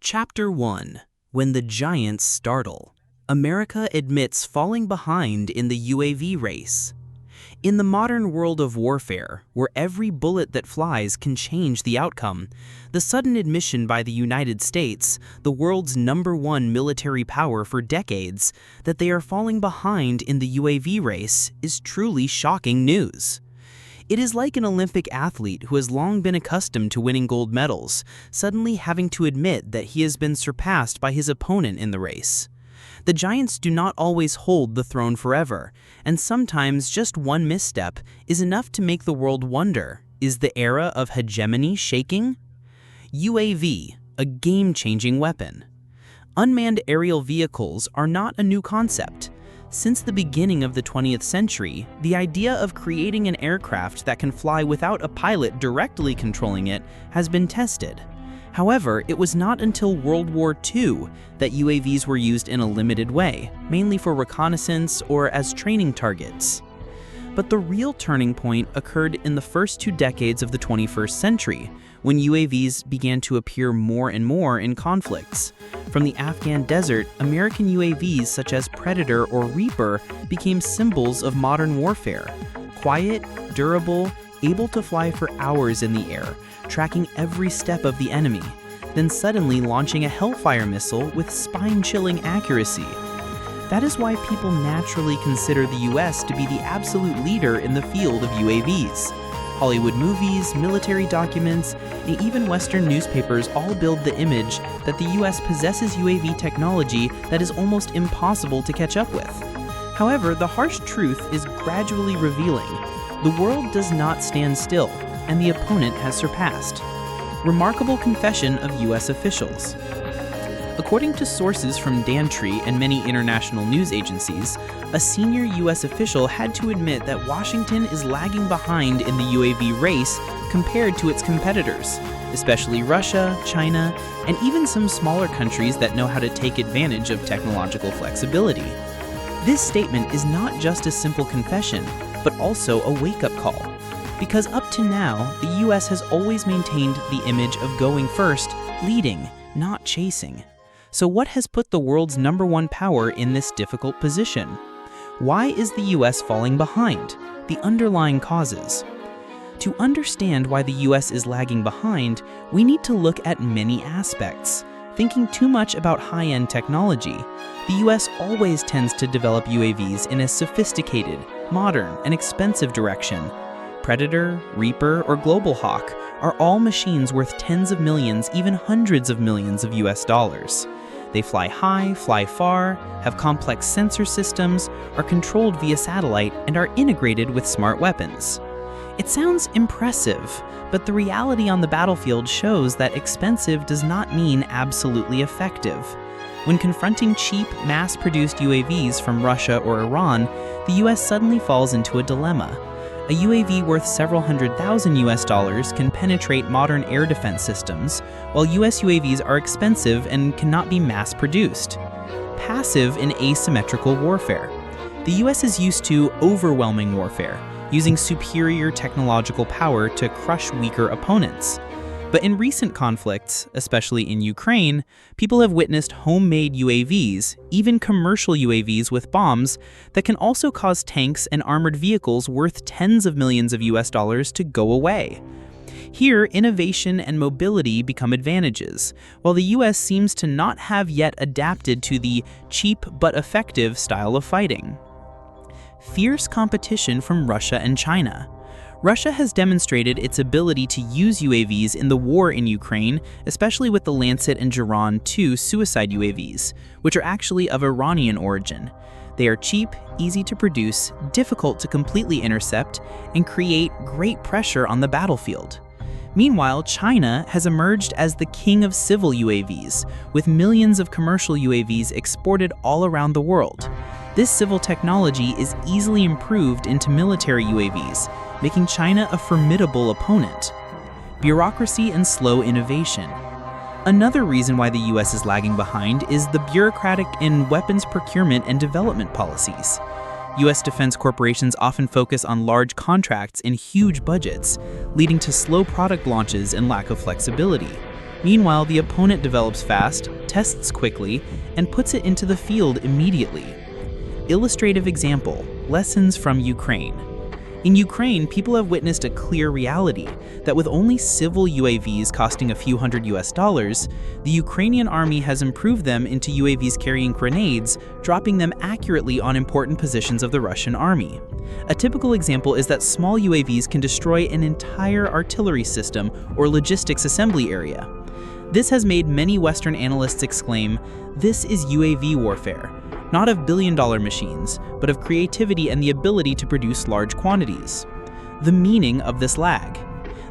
Chapter 1. When the Giants Startle. America admits falling behind in the UAV race. In the modern world of warfare, where every bullet that flies can change the outcome, the sudden admission by the United States, the world's #1 military power for decades, that they are falling behind in the UAV race is truly shocking news. It is like an Olympic athlete who has long been accustomed to winning gold medals, suddenly having to admit that he has been surpassed by his opponent in the race. The Giants do not always hold the throne forever, and sometimes just one misstep is enough to make the world wonder, is the era of hegemony shaking? UAV, a game-changing weapon. Unmanned aerial vehicles are not a new concept. Since the beginning of the 20th century, the idea of creating an aircraft that can fly without a pilot directly controlling it has been tested. However, it was not until World War II that UAVs were used in a limited way, mainly for reconnaissance or as training targets. But the real turning point occurred in the first 2 decades of the 21st century, when UAVs began to appear more and more in conflicts. From the Afghan desert, American UAVs such as Predator or Reaper became symbols of modern warfare. Quiet, durable, able to fly for hours in the air, tracking every step of the enemy, then suddenly launching a Hellfire missile with spine-chilling accuracy. That is why people naturally consider the US to be the absolute leader in the field of UAVs. Hollywood movies, military documents, and even Western newspapers all build the image that the US possesses UAV technology that is almost impossible to catch up with. However, the harsh truth is gradually revealing. The world does not stand still, and the opponent has surpassed. Remarkable confession of US officials. According to sources from Dantry and many international news agencies, a senior US official had to admit that Washington is lagging behind in the UAV race compared to its competitors, especially Russia, China, and even some smaller countries that know how to take advantage of technological flexibility. This statement is not just a simple confession, but also a wake-up call. Because up to now, the US has always maintained the image of going first, leading, not chasing. So what has put the world's #1 power in this difficult position? Why is the US falling behind? The underlying causes. To understand why the US is lagging behind, we need to look at many aspects. Thinking too much about high-end technology, the US always tends to develop UAVs in a sophisticated, modern, and expensive direction. Predator, Reaper, or Global Hawk are all machines worth tens of millions, even hundreds of millions of US dollars. They fly high, fly far, have complex sensor systems, are controlled via satellite, and are integrated with smart weapons. It sounds impressive, but the reality on the battlefield shows that expensive does not mean absolutely effective. When confronting cheap, mass-produced UAVs from Russia or Iran, the US suddenly falls into a dilemma. A UAV worth several $100,000 US can penetrate modern air defense systems, while US UAVs are expensive and cannot be mass-produced. Passive and asymmetrical warfare. The US is used to overwhelming warfare, using superior technological power to crush weaker opponents. But in recent conflicts, especially in Ukraine, people have witnessed homemade UAVs, even commercial UAVs with bombs, that can also cause tanks and armored vehicles worth tens of millions of US dollars to go away. Here, innovation and mobility become advantages, while the US seems to not have yet adapted to the cheap but effective style of fighting. Fierce competition from Russia and China. Russia has demonstrated its ability to use UAVs in the war in Ukraine, especially with the Lancet and Geran 2 suicide UAVs, which are actually of Iranian origin. They are cheap, easy to produce, difficult to completely intercept, and create great pressure on the battlefield. Meanwhile, China has emerged as the king of civil UAVs, with millions of commercial UAVs exported all around the world. This civil technology is easily improved into military UAVs, making China a formidable opponent. Bureaucracy and slow innovation. Another reason why the US is lagging behind is the bureaucratic in weapons procurement and development policies. US defense corporations often focus on large contracts and huge budgets, leading to slow product launches and lack of flexibility. Meanwhile, the opponent develops fast, tests quickly, and puts it into the field immediately. Illustrative example: lessons from Ukraine. In Ukraine, people have witnessed a clear reality that with only civil UAVs costing a few $100, the Ukrainian army has improved them into UAVs carrying grenades, dropping them accurately on important positions of the Russian army. A typical example is that small UAVs can destroy an entire artillery system or logistics assembly area. This has made many Western analysts exclaim, "This is UAV warfare, not of billion-dollar machines, but of creativity and the ability to produce large quantities." The meaning of this lag.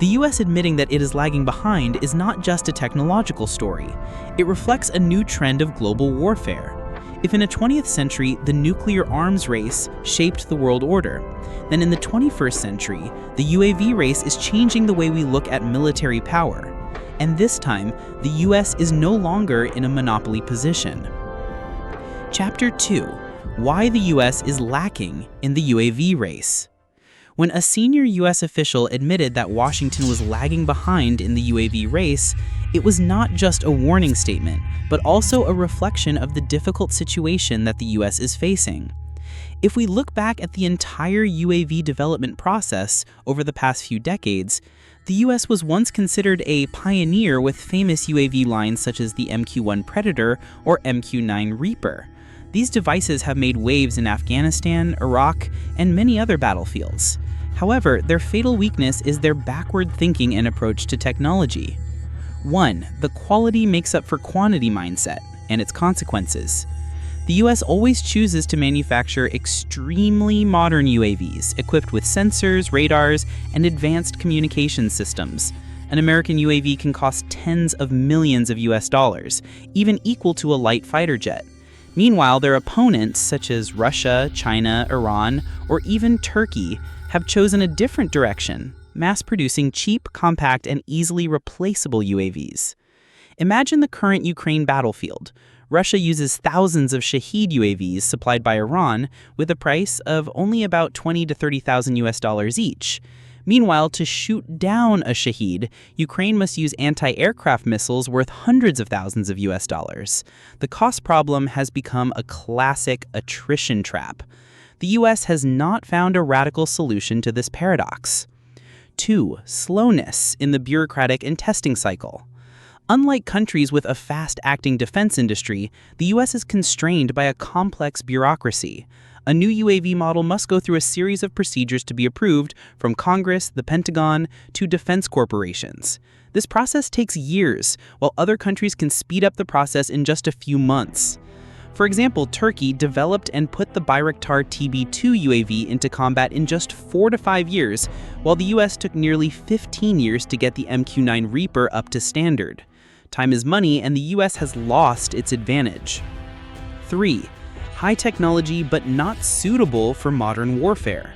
The US admitting that it is lagging behind is not just a technological story. It reflects a new trend of global warfare. If in the 20th century the nuclear arms race shaped the world order, then in the 21st century, the UAV race is changing the way we look at military power. And this time, the US is no longer in a monopoly position. Chapter 2: Why the US is lacking in the UAV race. When a senior US official admitted that Washington was lagging behind in the UAV race, it was not just a warning statement, but also a reflection of the difficult situation that the US is facing. If we look back at the entire UAV development process over the past few decades, the US was once considered a pioneer with famous UAV lines such as the MQ-1 Predator or MQ-9 Reaper. These devices have made waves in Afghanistan, Iraq, and many other battlefields. However, their fatal weakness is their backward thinking and approach to technology. 1. The quality makes up for quantity mindset and its consequences. The US always chooses to manufacture extremely modern UAVs equipped with sensors, radars, and advanced communication systems. An American UAV can cost tens of millions of US dollars, even equal to a light fighter jet. Meanwhile, their opponents, such as Russia, China, Iran, or even Turkey, have chosen a different direction, mass-producing cheap, compact, and easily replaceable UAVs. Imagine the current Ukraine battlefield. Russia uses thousands of Shahed UAVs supplied by Iran with a price of only about $20,000 to $30,000 US each. Meanwhile, to shoot down a Shahed, Ukraine must use anti-aircraft missiles worth hundreds of thousands of US dollars. The cost problem has become a classic attrition trap. The US has not found a radical solution to this paradox. 2. Slowness in the bureaucratic and testing cycle. Unlike countries with a fast-acting defense industry, the US is constrained by a complex bureaucracy. A new UAV model must go through a series of procedures to be approved, from Congress, the Pentagon, to defense corporations. This process takes years, while other countries can speed up the process in just a few months. For example, Turkey developed and put the Bayraktar TB2 UAV into combat in just 4 to 5 years, while the US took nearly 15 years to get the MQ-9 Reaper up to standard. Time is money, and the US has lost its advantage. 3. High technology but not suitable for modern warfare.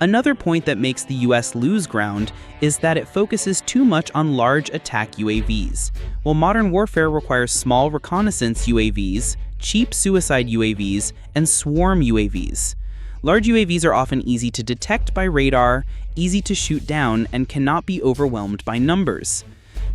Another point that makes the US lose ground is that it focuses too much on large attack UAVs. While modern warfare requires small reconnaissance UAVs, cheap suicide UAVs, and swarm UAVs. Large UAVs are often easy to detect by radar, easy to shoot down, and cannot be overwhelmed by numbers.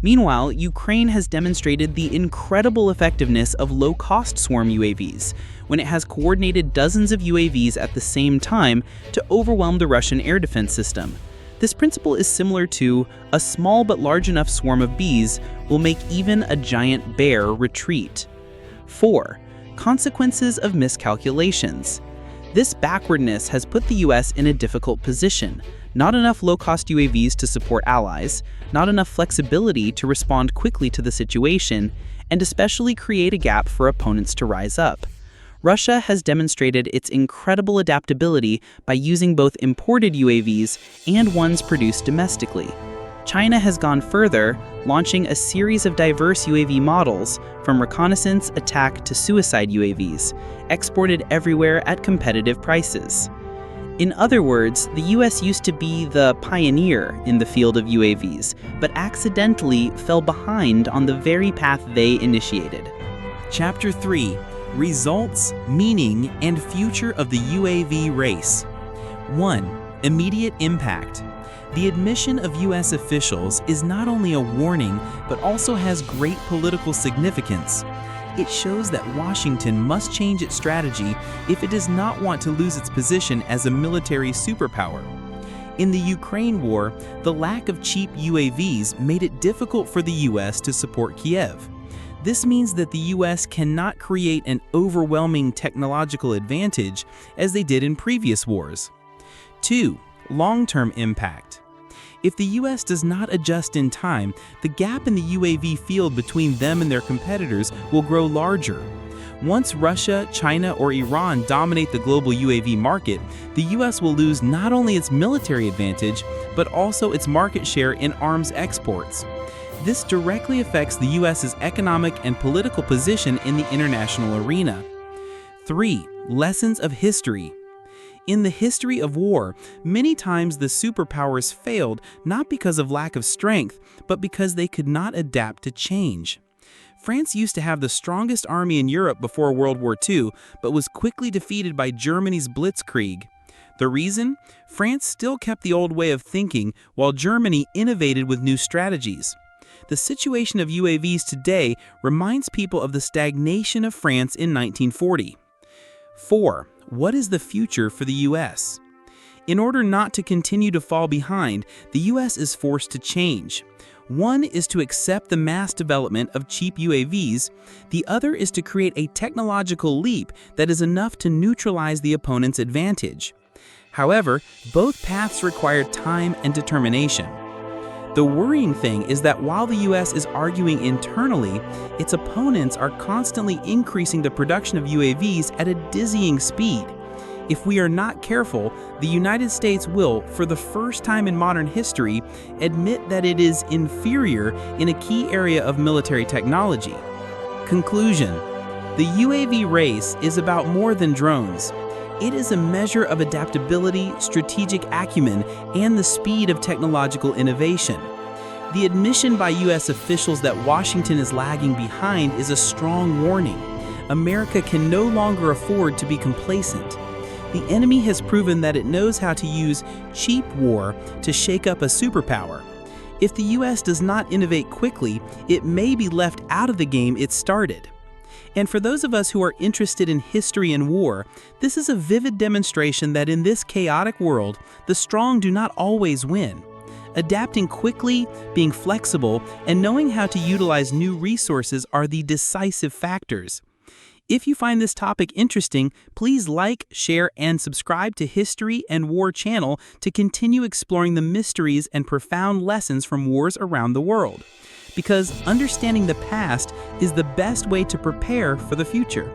Meanwhile, Ukraine has demonstrated the incredible effectiveness of low-cost swarm UAVs when it has coordinated dozens of UAVs at the same time to overwhelm the Russian air defense system. This principle is similar to a small but large enough swarm of bees will make even a giant bear retreat. 4. Consequences of miscalculations. This backwardness has put the US in a difficult position. Not enough low-cost UAVs to support allies, not enough flexibility to respond quickly to the situation, and especially create a gap for opponents to rise up. Russia has demonstrated its incredible adaptability by using both imported UAVs and ones produced domestically. China has gone further, launching a series of diverse UAV models, from reconnaissance, attack, to suicide UAVs, exported everywhere at competitive prices. In other words, the US used to be the pioneer in the field of UAVs, but accidentally fell behind on the very path they initiated. Chapter 3: Results, Meaning, and Future of the UAV Race. 1. Immediate impact. The admission of U.S. officials is not only a warning, but also has great political significance. It shows that Washington must change its strategy if it does not want to lose its position as a military superpower. In the Ukraine war, the lack of cheap UAVs made it difficult for the U.S. to support Kiev. This means that the U.S. cannot create an overwhelming technological advantage as they did in previous wars. 2. Long-term impact. If the U.S. does not adjust in time, the gap in the UAV field between them and their competitors will grow larger. Once Russia, China, or Iran dominate the global UAV market, the U.S. will lose not only its military advantage, but also its market share in arms exports. This directly affects the U.S.'s economic and political position in the international arena. 3. Lessons of history. In the history of war, many times the superpowers failed not because of lack of strength, but because they could not adapt to change. France used to have the strongest army in Europe before World War II, but was quickly defeated by Germany's Blitzkrieg. The reason? France still kept the old way of thinking, while Germany innovated with new strategies. The situation of UAVs today reminds people of the stagnation of France in 1940. 4. What is the future for the U.S.? In order not to continue to fall behind, the U.S. is forced to change. One is to accept the mass development of cheap UAVs. The other is to create a technological leap that is enough to neutralize the opponent's advantage. However, both paths require time and determination. The worrying thing is that while the U.S. is arguing internally, its opponents are constantly increasing the production of UAVs at a dizzying speed. If we are not careful, the United States will, for the first time in modern history, admit that it is inferior in a key area of military technology. Conclusion: the UAV race is about more than drones. It is a measure of adaptability, strategic acumen, and the speed of technological innovation. The admission by U.S. officials that Washington is lagging behind is a strong warning. America can no longer afford to be complacent. The enemy has proven that it knows how to use cheap war to shake up a superpower. If the U.S. does not innovate quickly, it may be left out of the game it started. And for those of us who are interested in history and war, this is a vivid demonstration that in this chaotic world, the strong do not always win. Adapting quickly, being flexible, and knowing how to utilize new resources are the decisive factors. If you find this topic interesting, please like, share, and subscribe to History and War channel to continue exploring the mysteries and profound lessons from wars around the world. Because understanding the past is the best way to prepare for the future.